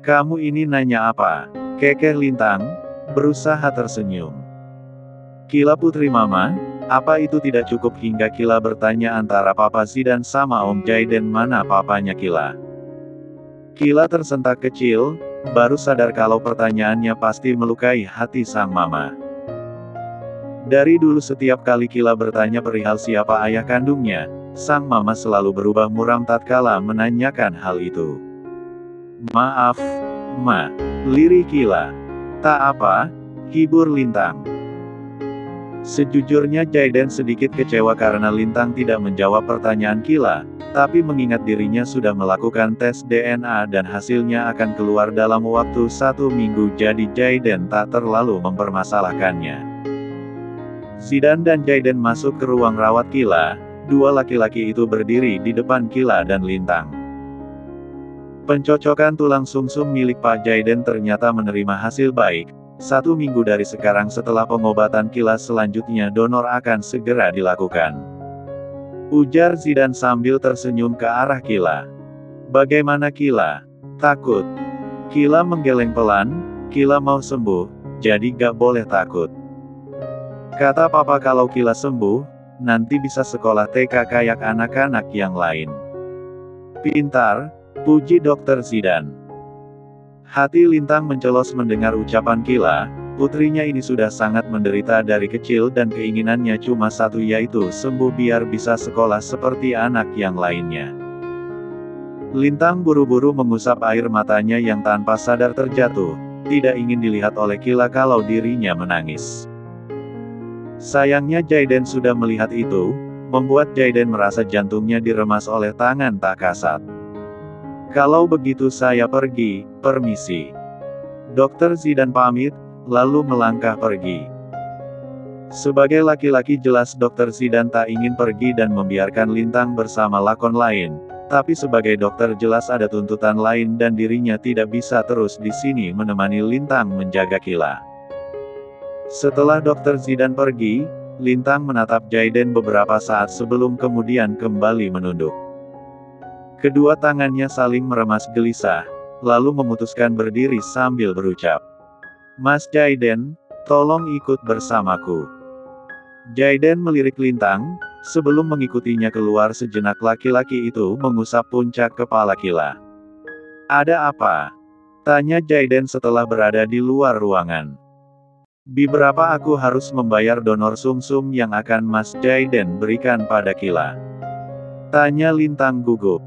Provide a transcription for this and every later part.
Kamu ini nanya apa? Kekeh Lintang, berusaha tersenyum. Kila putri mama, apa itu tidak cukup hingga Kila bertanya antara Papa Zidan sama Om Jaiden mana papanya Kila? Kila tersentak kecil, baru sadar kalau pertanyaannya pasti melukai hati sang mama. Dari dulu setiap kali Kila bertanya perihal siapa ayah kandungnya, sang mama selalu berubah muram tatkala menanyakan hal itu. Maaf, Ma. Lirih Kila. Tak apa, hibur Lintang. Sejujurnya Jaiden sedikit kecewa karena Lintang tidak menjawab pertanyaan Kila, tapi mengingat dirinya sudah melakukan tes DNA dan hasilnya akan keluar dalam waktu 1 minggu jadi Jaiden tak terlalu mempermasalahkannya. Zidan dan Jaiden masuk ke ruang rawat Kila, dua laki-laki itu berdiri di depan Kila dan Lintang. Pencocokan tulang sumsum milik Pak Jaiden ternyata menerima hasil baik. 1 minggu dari sekarang setelah pengobatan Kila selanjutnya donor akan segera dilakukan. Ujar Zidan sambil tersenyum ke arah Kila. Bagaimana Kila? Takut? Kila menggeleng pelan, Kila mau sembuh, jadi gak boleh takut. Kata Papa kalau Kila sembuh, nanti bisa sekolah TK kayak anak-anak yang lain. Pintar, puji Dokter Zidan. Hati Lintang mencelos mendengar ucapan Kila, putrinya ini sudah sangat menderita dari kecil dan keinginannya cuma satu yaitu sembuh biar bisa sekolah seperti anak yang lainnya. Lintang buru-buru mengusap air matanya yang tanpa sadar terjatuh, tidak ingin dilihat oleh Kila kalau dirinya menangis. Sayangnya Jaiden sudah melihat itu, membuat Jaiden merasa jantungnya diremas oleh tangan tak kasat. Kalau begitu saya pergi, permisi. Dokter Zidan pamit, lalu melangkah pergi. Sebagai laki-laki jelas Dokter Zidan tak ingin pergi dan membiarkan Lintang bersama lakon lain, tapi sebagai dokter jelas ada tuntutan lain dan dirinya tidak bisa terus di sini menemani Lintang menjaga Kila. Setelah Dokter Zidan pergi, Lintang menatap Jaiden beberapa saat sebelum kemudian kembali menunduk. Kedua tangannya saling meremas gelisah, lalu memutuskan berdiri sambil berucap. Mas Jaiden, tolong ikut bersamaku. Jaiden melirik Lintang, sebelum mengikutinya keluar sejenak laki-laki itu mengusap puncak kepala Kila. Ada apa? Tanya Jaiden setelah berada di luar ruangan. Beberapa aku harus membayar donor sumsum yang akan Mas Jaiden berikan pada Kila. Tanya Lintang gugup.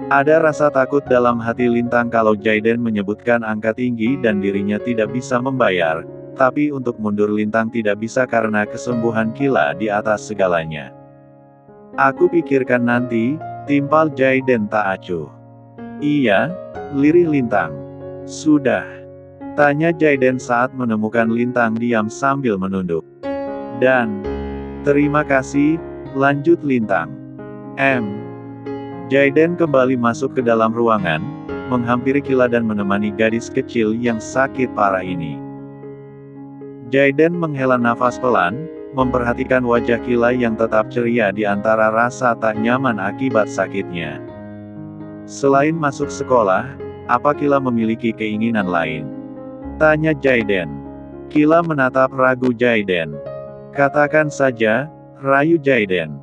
Ada rasa takut dalam hati Lintang kalau Jaiden menyebutkan angka tinggi dan dirinya tidak bisa membayar, tapi untuk mundur Lintang tidak bisa karena kesembuhan Kila di atas segalanya. Aku pikirkan nanti, timpal Jaiden tak acuh. Iya, lirih Lintang. Sudah. Tanya Jaiden saat menemukan Lintang diam sambil menunduk. Dan, terima kasih, lanjut Lintang. Jaiden kembali masuk ke dalam ruangan, menghampiri Kila dan menemani gadis kecil yang sakit parah ini. Jaiden menghela nafas pelan, memperhatikan wajah Kila yang tetap ceria di antara rasa tak nyaman akibat sakitnya. Selain masuk sekolah, apa Kila memiliki keinginan lain? Tanya Jaiden. Kila menatap ragu Jaiden. Katakan saja, rayu Jaiden.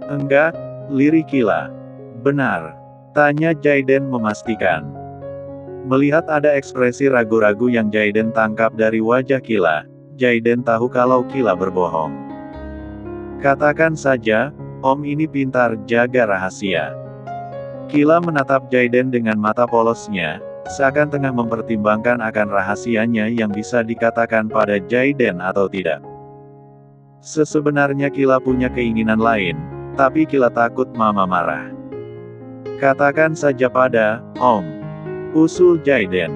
Enggak, lirih Kila. Benar. Tanya Jaiden memastikan. Melihat ada ekspresi ragu-ragu yang Jaiden tangkap dari wajah Kila, Jaiden tahu kalau Kila berbohong. Katakan saja, Om ini pintar jaga rahasia. Kila menatap Jaiden dengan mata polosnya, seakan tengah mempertimbangkan akan rahasianya yang bisa dikatakan pada Jaiden atau tidak. Sebenarnya Kila punya keinginan lain, tapi Kila takut Mama marah. Katakan saja pada Om. Usul Jaiden.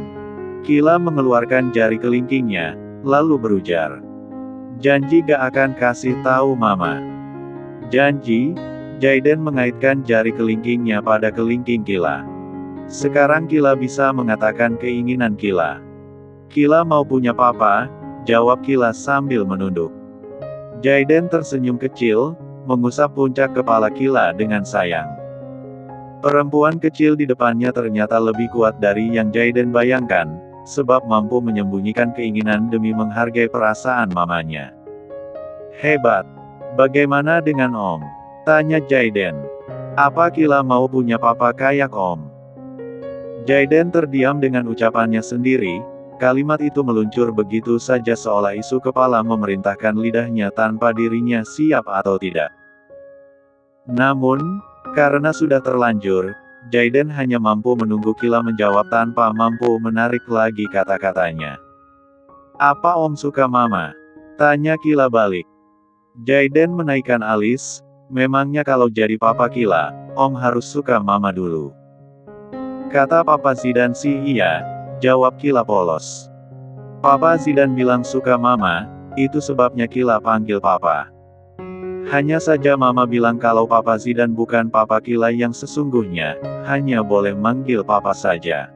Kila mengeluarkan jari kelingkingnya, lalu berujar. Janji gak akan kasih tahu Mama. Janji? Jaiden mengaitkan jari kelingkingnya pada kelingking Kila. Sekarang Kila bisa mengatakan keinginan Kila. Kila mau punya papa, jawab Kila sambil menunduk. Jaiden tersenyum kecil, mengusap puncak kepala Kila dengan sayang. Perempuan kecil di depannya ternyata lebih kuat dari yang Jaiden bayangkan, sebab mampu menyembunyikan keinginan demi menghargai perasaan mamanya. Hebat. Bagaimana dengan Om? Tanya Jaiden. Apa Kila mau punya papa kayak Om? Jaiden terdiam dengan ucapannya sendiri, kalimat itu meluncur begitu saja seolah isu kepala memerintahkan lidahnya tanpa dirinya siap atau tidak. Namun, karena sudah terlanjur, Jaiden hanya mampu menunggu Kila menjawab tanpa mampu menarik lagi kata-katanya. Apa Om suka Mama? Tanya Kila balik. Jaiden menaikkan alis, memangnya kalau jadi papa Kila, Om harus suka Mama dulu. Kata Papa Zidan sih iya, jawab Kila polos. Papa Zidan bilang suka Mama, itu sebabnya Kila panggil Papa. Hanya saja Mama bilang kalau Papa Zidan bukan Papa Kila yang sesungguhnya, hanya boleh manggil Papa saja.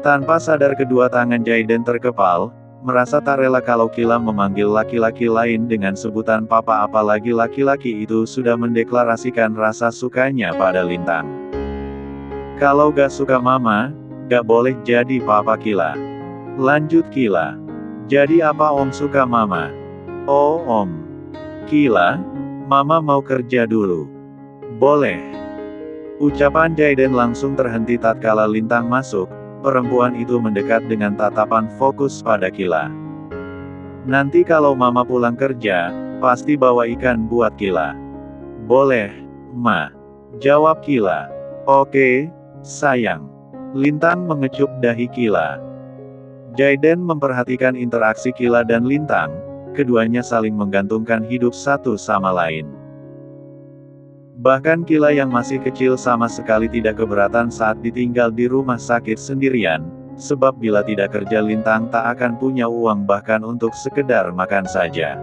Tanpa sadar kedua tangan Jaiden terkepal, merasa tak rela kalau Kila memanggil laki-laki lain dengan sebutan Papa apalagi laki-laki itu sudah mendeklarasikan rasa sukanya pada Lintang. Kalau gak suka Mama, gak boleh jadi Papa Kila. Lanjut Kila. Jadi apa Om suka Mama? Oh Om. Kila, Mama mau kerja dulu. Boleh. Ucapan Jaiden langsung terhenti tatkala Lintang masuk, perempuan itu mendekat dengan tatapan fokus pada Kila. Nanti kalau Mama pulang kerja, pasti bawa ikan buat Kila. Boleh, Ma. Jawab Kila. Oke, sayang. Lintang mengecup dahi Kila. Jaiden memperhatikan interaksi Kila dan Lintang. Keduanya saling menggantungkan hidup satu sama lain. Bahkan Kila yang masih kecil sama sekali tidak keberatan saat ditinggal di rumah sakit sendirian, sebab bila tidak kerja Lintang tak akan punya uang bahkan untuk sekedar makan saja.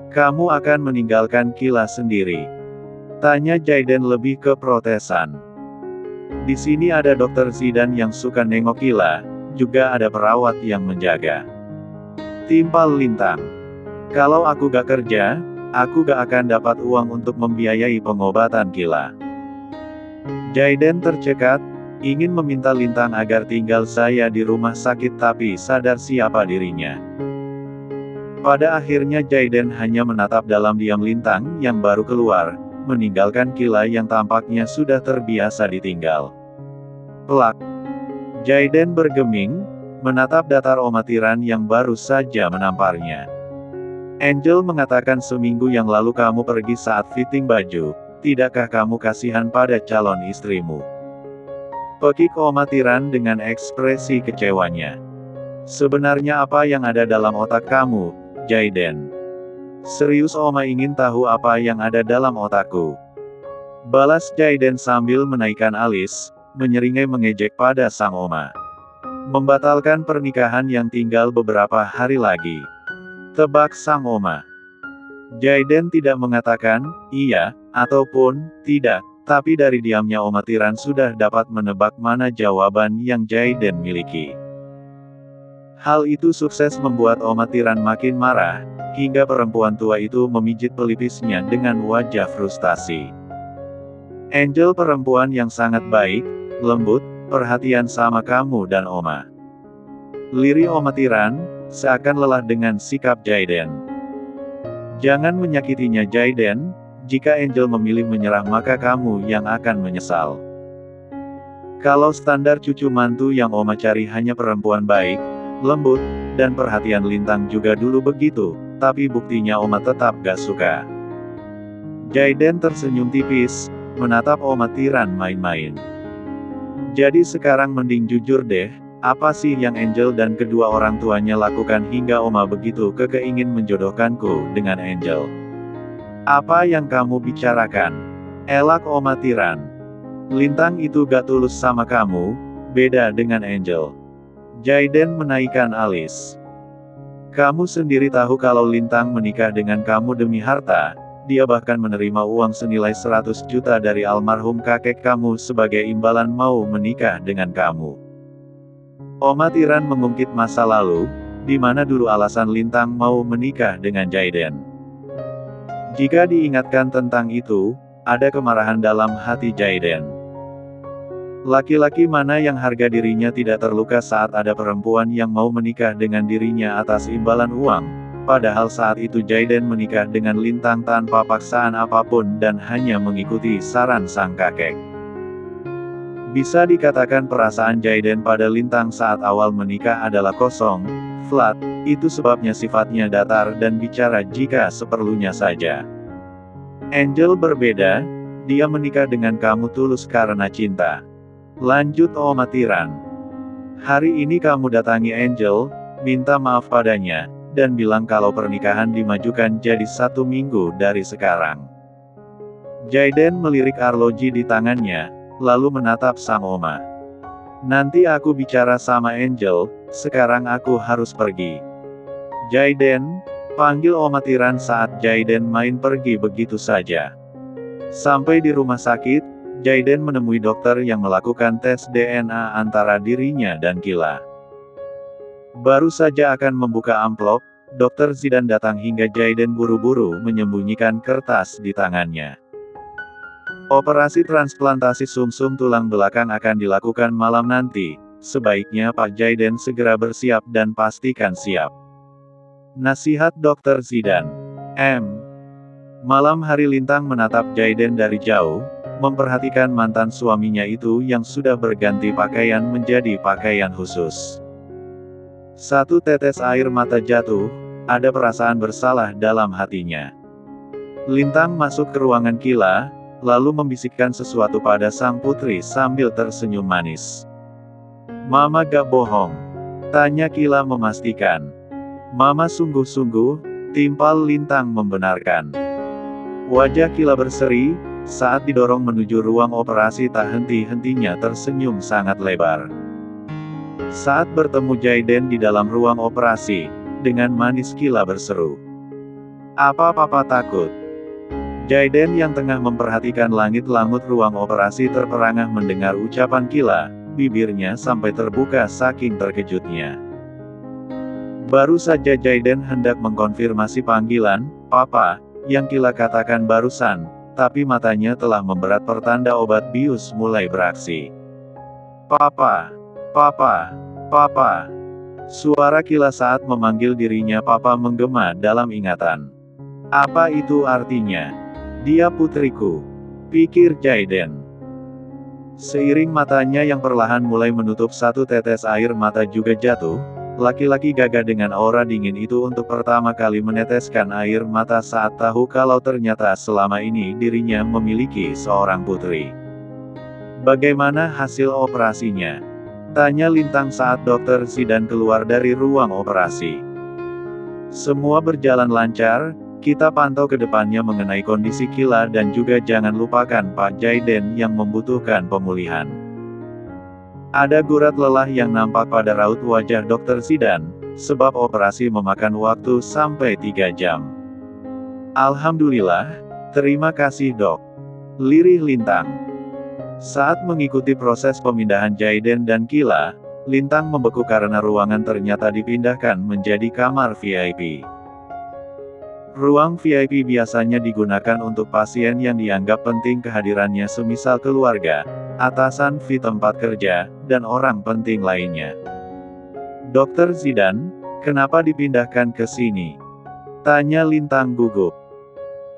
Kamu akan meninggalkan Kila sendiri? Tanya Jaiden lebih ke protesan. Di sini ada Dokter Zidan yang suka nengok Kila, juga ada perawat yang menjaga. Timpal Lintang. Kalau aku gak kerja, aku gak akan dapat uang untuk membiayai pengobatan Kila. Jaiden tercekat, ingin meminta Lintang agar tinggal saya di rumah sakit tapi sadar siapa dirinya. Pada akhirnya Jaiden hanya menatap dalam diam Lintang yang baru keluar, meninggalkan Kila yang tampaknya sudah terbiasa ditinggal. Pelak. Jaiden bergeming, menatap datar omatiran yang baru saja menamparnya. Angel mengatakan seminggu yang lalu kamu pergi saat fitting baju, tidakkah kamu kasihan pada calon istrimu? Pekik omatiran dengan ekspresi kecewanya. Sebenarnya apa yang ada dalam otak kamu, Jaiden? Serius Oma ingin tahu apa yang ada dalam otakku? Balas Jaiden sambil menaikkan alis, menyeringai mengejek pada sang Oma. Membatalkan pernikahan yang tinggal beberapa hari lagi. Tebak sang Oma. Jaiden tidak mengatakan, iya, ataupun, tidak, tapi dari diamnya omatiran sudah dapat menebak mana jawaban yang Jaiden miliki. Hal itu sukses membuat omatiran makin marah, hingga perempuan tua itu memijit pelipisnya dengan wajah frustasi. Angel perempuan yang sangat baik, lembut, perhatian sama kamu dan Oma. Lirih omatiran, seakan lelah dengan sikap Jaiden. Jangan menyakitinya Jaiden, jika Angel memilih menyerah maka kamu yang akan menyesal. Kalau standar cucu mantu yang Oma cari hanya perempuan baik, lembut, dan perhatian Lintang juga dulu begitu, tapi buktinya Oma tetap gak suka. Jaiden tersenyum tipis, menatap omatiran main-main. Jadi sekarang mending jujur deh, apa sih yang Angel dan kedua orang tuanya lakukan hingga Oma begitu kekeh ingin menjodohkanku dengan Angel? Apa yang kamu bicarakan? Elak omatiran. Lintang itu gak tulus sama kamu, beda dengan Angel. Jaiden menaikkan alis. Kamu sendiri tahu kalau Lintang menikah dengan kamu demi harta. Dia bahkan menerima uang senilai 100 juta dari almarhum kakek kamu sebagai imbalan mau menikah dengan kamu. Omatiran mengungkit masa lalu, di mana dulu alasan Lintang mau menikah dengan Jaiden. Jika diingatkan tentang itu, ada kemarahan dalam hati Jaiden. Laki-laki mana yang harga dirinya tidak terluka saat ada perempuan yang mau menikah dengan dirinya atas imbalan uang? Padahal saat itu Jaiden menikah dengan Lintang tanpa paksaan apapun dan hanya mengikuti saran sang kakek. Bisa dikatakan perasaan Jaiden pada Lintang saat awal menikah adalah kosong, flat, itu sebabnya sifatnya datar dan bicara jika seperlunya saja. Angel berbeda, dia menikah dengan kamu tulus karena cinta. Lanjut Omatiran. Hari ini kamu datangi Angel, minta maaf padanya, dan bilang kalau pernikahan dimajukan jadi 1 minggu dari sekarang. Jaiden melirik arloji di tangannya, lalu menatap sang oma. Nanti aku bicara sama Angel, sekarang aku harus pergi. Jaiden, panggil Omatiran saat Jaiden main pergi begitu saja. Sampai di rumah sakit, Jaiden menemui dokter yang melakukan tes DNA antara dirinya dan Kila. Baru saja akan membuka amplop, Dr. Zidan datang hingga Jaiden buru-buru menyembunyikan kertas di tangannya. Operasi transplantasi sumsum tulang belakang akan dilakukan malam nanti, sebaiknya Pak Jaiden segera bersiap dan pastikan siap. Nasihat Dr. Zidan. Malam hari Lintang menatap Jaiden dari jauh, memperhatikan mantan suaminya itu yang sudah berganti pakaian menjadi pakaian khusus. Satu tetes air mata jatuh, ada perasaan bersalah dalam hatinya. Lintang masuk ke ruangan Kila, lalu membisikkan sesuatu pada sang putri sambil tersenyum manis. Mama gak bohong? Tanya Kila memastikan. Mama sungguh-sungguh, timpal Lintang membenarkan. Wajah Kila berseri, saat didorong menuju ruang operasi tak henti-hentinya tersenyum sangat lebar. Saat bertemu Jaiden di dalam ruang operasi, dengan manis Kila berseru. Apa papa takut? Jaiden yang tengah memperhatikan langit langut ruang operasi terperangah mendengar ucapan Kila, bibirnya sampai terbuka saking terkejutnya. Baru saja Jaiden hendak mengkonfirmasi panggilan, Papa, yang Kila katakan barusan, tapi matanya telah memberat pertanda obat bius mulai beraksi. Papa, Papa, Papa. Suara Kila saat memanggil dirinya Papa menggema dalam ingatan. Apa itu artinya? Dia putriku, pikir Jaiden. Seiring matanya yang perlahan mulai menutup, satu tetes air mata juga jatuh. Laki-laki gagah dengan aura dingin itu untuk pertama kali meneteskan air mata saat tahu kalau ternyata selama ini dirinya memiliki seorang putri. Bagaimana hasil operasinya? Tanya Lintang saat Dr. Zidan keluar dari ruang operasi. Semua berjalan lancar, kita pantau ke depannya mengenai kondisi Kila dan juga jangan lupakan Pak Jaiden yang membutuhkan pemulihan. Ada gurat lelah yang nampak pada raut wajah Dr. Zidan, sebab operasi memakan waktu sampai 3 jam. Alhamdulillah, terima kasih dok. Lirih Lintang. Saat mengikuti proses pemindahan Jaiden dan Kila, Lintang membeku karena ruangan ternyata dipindahkan menjadi kamar VIP. Ruang VIP biasanya digunakan untuk pasien yang dianggap penting kehadirannya semisal keluarga, atasan V tempat kerja, dan orang penting lainnya. Dr. Zidan, kenapa dipindahkan ke sini? Tanya Lintang gugup.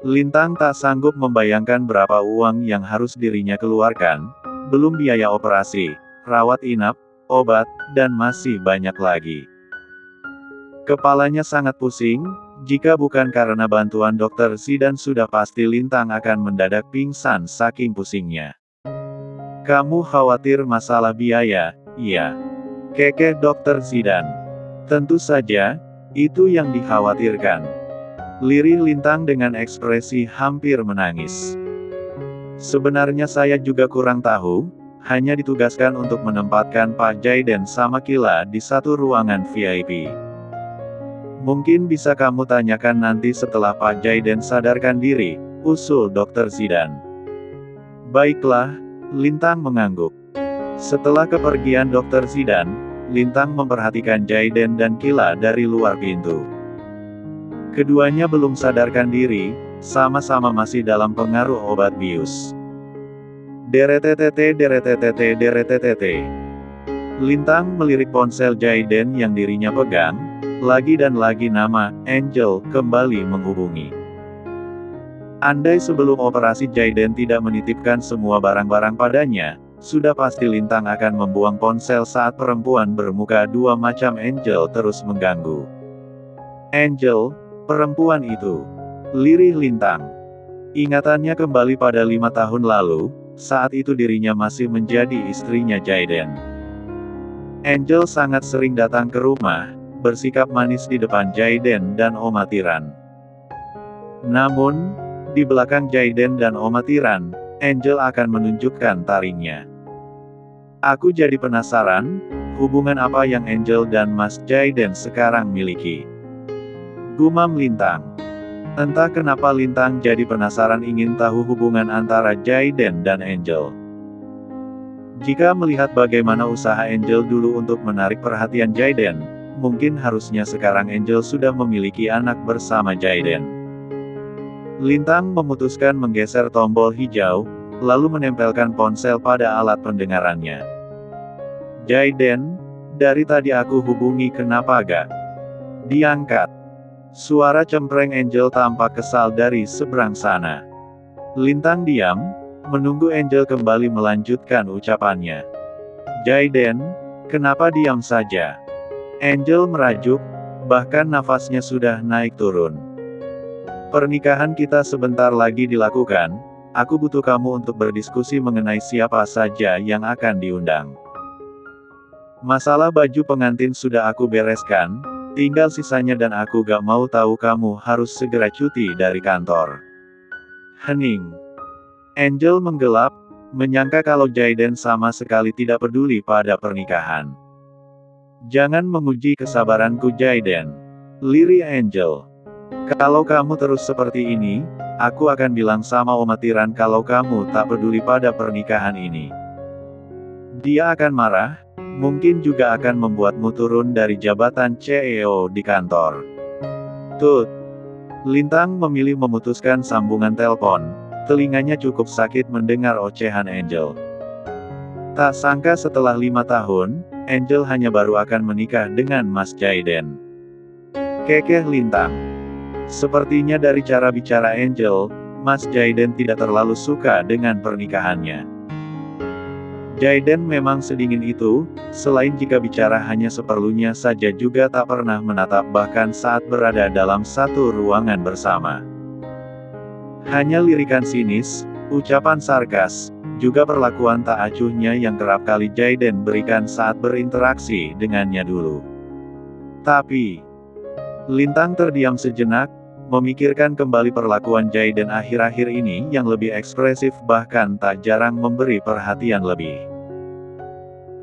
Lintang tak sanggup membayangkan berapa uang yang harus dirinya keluarkan, belum biaya operasi, rawat inap, obat, dan masih banyak lagi. Kepalanya sangat pusing, jika bukan karena bantuan Dr. Zidan sudah pasti Lintang akan mendadak pingsan saking pusingnya. Kamu khawatir masalah biaya, iya? Kekeh Dr. Zidan. Tentu saja, itu yang dikhawatirkan. Lirih Lintang dengan ekspresi hampir menangis. Sebenarnya saya juga kurang tahu, hanya ditugaskan untuk menempatkan Pak Jaiden sama Kila di satu ruangan VIP. Mungkin bisa kamu tanyakan nanti setelah Pak Jaiden sadarkan diri, usul Dr. Zidan. Baiklah, Lintang mengangguk. Setelah kepergian Dr. Zidan, Lintang memperhatikan Jaiden dan Kila dari luar pintu. Keduanya belum sadarkan diri, sama-sama masih dalam pengaruh obat bius. Deretetete deretetete deretetete. Lintang melirik ponsel Jaiden yang dirinya pegang, lagi dan lagi nama Angel kembali menghubungi. Andai sebelum operasi Jaiden tidak menitipkan semua barang-barang padanya, sudah pasti Lintang akan membuang ponsel saat perempuan bermuka dua macam Angel terus mengganggu. Angel, perempuan itu. Lirih Lintang. Ingatannya kembali pada 5 tahun lalu, saat itu dirinya masih menjadi istrinya Jaiden. Angel sangat sering datang ke rumah, bersikap manis di depan Jaiden dan Oma Tiran. Namun, di belakang Jaiden dan Oma Tiran, Angel akan menunjukkan taringnya. Aku jadi penasaran, hubungan apa yang Angel dan Mas Jaiden sekarang miliki? Gumam Lintang. Entah kenapa Lintang jadi penasaran ingin tahu hubungan antara Jaiden dan Angel. Jika melihat bagaimana usaha Angel dulu untuk menarik perhatian Jaiden, mungkin harusnya sekarang Angel sudah memiliki anak bersama Jaiden. Lintang memutuskan menggeser tombol hijau, lalu menempelkan ponsel pada alat pendengarannya. Jaiden, dari tadi aku hubungi kenapa gak diangkat? Suara cempreng Angel tampak kesal dari seberang sana. Lintang diam, menunggu Angel kembali melanjutkan ucapannya. Jaiden, kenapa diam saja? Angel merajuk, bahkan nafasnya sudah naik turun. Pernikahan kita sebentar lagi dilakukan, aku butuh kamu untuk berdiskusi mengenai siapa saja yang akan diundang. Masalah baju pengantin sudah aku bereskan, tinggal sisanya dan aku gak mau tahu kamu harus segera cuti dari kantor. Hening. Angel menggelap, menyangka kalau Jaiden sama sekali tidak peduli pada pernikahan. Jangan menguji kesabaranku Jaiden. Lirih Angel. Kalau kamu terus seperti ini, aku akan bilang sama Oma Tiran kalau kamu tak peduli pada pernikahan ini. Dia akan marah, mungkin juga akan membuatmu turun dari jabatan CEO di kantor. Tut. Lintang memilih memutuskan sambungan telepon, telinganya cukup sakit mendengar ocehan Angel. Tak sangka setelah 5 tahun, Angel hanya baru akan menikah dengan Mas Jaiden. Kekeh Lintang. Sepertinya dari cara bicara Angel, Mas Jaiden tidak terlalu suka dengan pernikahannya. Jaiden memang sedingin itu, selain jika bicara hanya seperlunya saja juga tak pernah menatap bahkan saat berada dalam satu ruangan bersama. Hanya lirikan sinis, ucapan sarkas, juga perlakuan tak acuhnya yang kerap kali Jaiden berikan saat berinteraksi dengannya dulu. Tapi, Lintang terdiam sejenak, memikirkan kembali perlakuan Jaiden akhir-akhir ini yang lebih ekspresif bahkan tak jarang memberi perhatian lebih.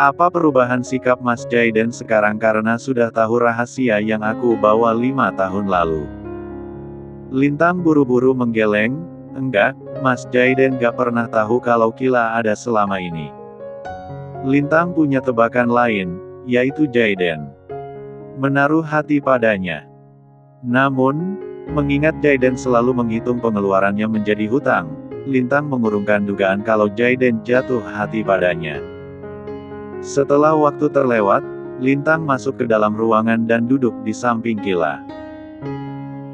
Apa perubahan sikap Mas Jaiden sekarang karena sudah tahu rahasia yang aku bawa 5 tahun lalu? Lintang buru-buru menggeleng, enggak, Mas Jaiden gak pernah tahu kalau Kila ada selama ini. Lintang punya tebakan lain, yaitu Jaiden menaruh hati padanya. Namun, mengingat Jaiden selalu menghitung pengeluarannya menjadi hutang, Lintang mengurungkan dugaan kalau Jaiden jatuh hati padanya. Setelah waktu terlewat, Lintang masuk ke dalam ruangan dan duduk di samping Kila.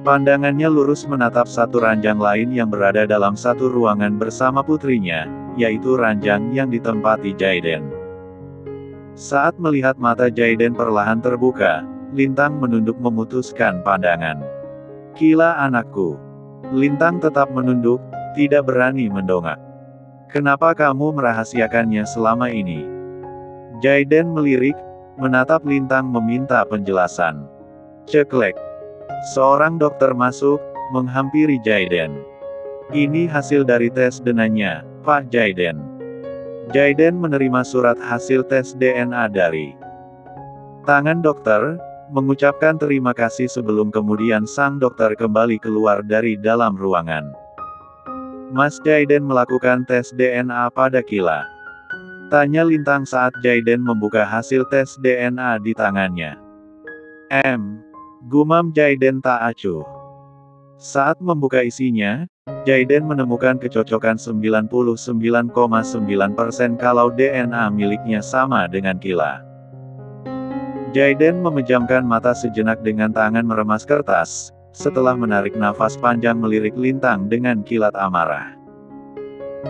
Pandangannya lurus menatap satu ranjang lain yang berada dalam satu ruangan bersama putrinya, yaitu ranjang yang ditempati Jaiden. Saat melihat mata Jaiden perlahan terbuka, Lintang menunduk memutuskan pandangan. Kila anakku. Lintang tetap menunduk, tidak berani mendongak. Kenapa kamu merahasiakannya selama ini? Jaiden melirik, menatap Lintang meminta penjelasan. Ceklek. Seorang dokter masuk, menghampiri Jaiden. Ini hasil dari tes DNA, Pak Jaiden. Jaiden menerima surat hasil tes DNA dari tangan dokter, mengucapkan terima kasih sebelum kemudian sang dokter kembali keluar dari dalam ruangan. Mas Jaiden melakukan tes DNA pada Kila. Tanya Lintang saat Jaiden membuka hasil tes DNA di tangannya. Gumam Jaiden tak acuh. Saat membuka isinya, Jaiden menemukan kecocokan 99,9% kalau DNA miliknya sama dengan Kila. Jaiden memejamkan mata sejenak dengan tangan meremas kertas, setelah menarik nafas panjang melirik Lintang dengan kilat amarah.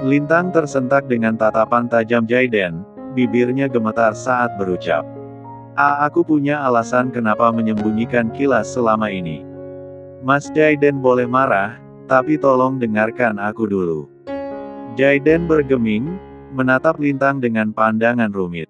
Lintang tersentak dengan tatapan tajam Jaiden, bibirnya gemetar saat berucap. Aku punya alasan kenapa menyembunyikan Kila selama ini. Mas Jaiden boleh marah, tapi tolong dengarkan aku dulu. Jaiden bergeming, menatap Lintang dengan pandangan rumit.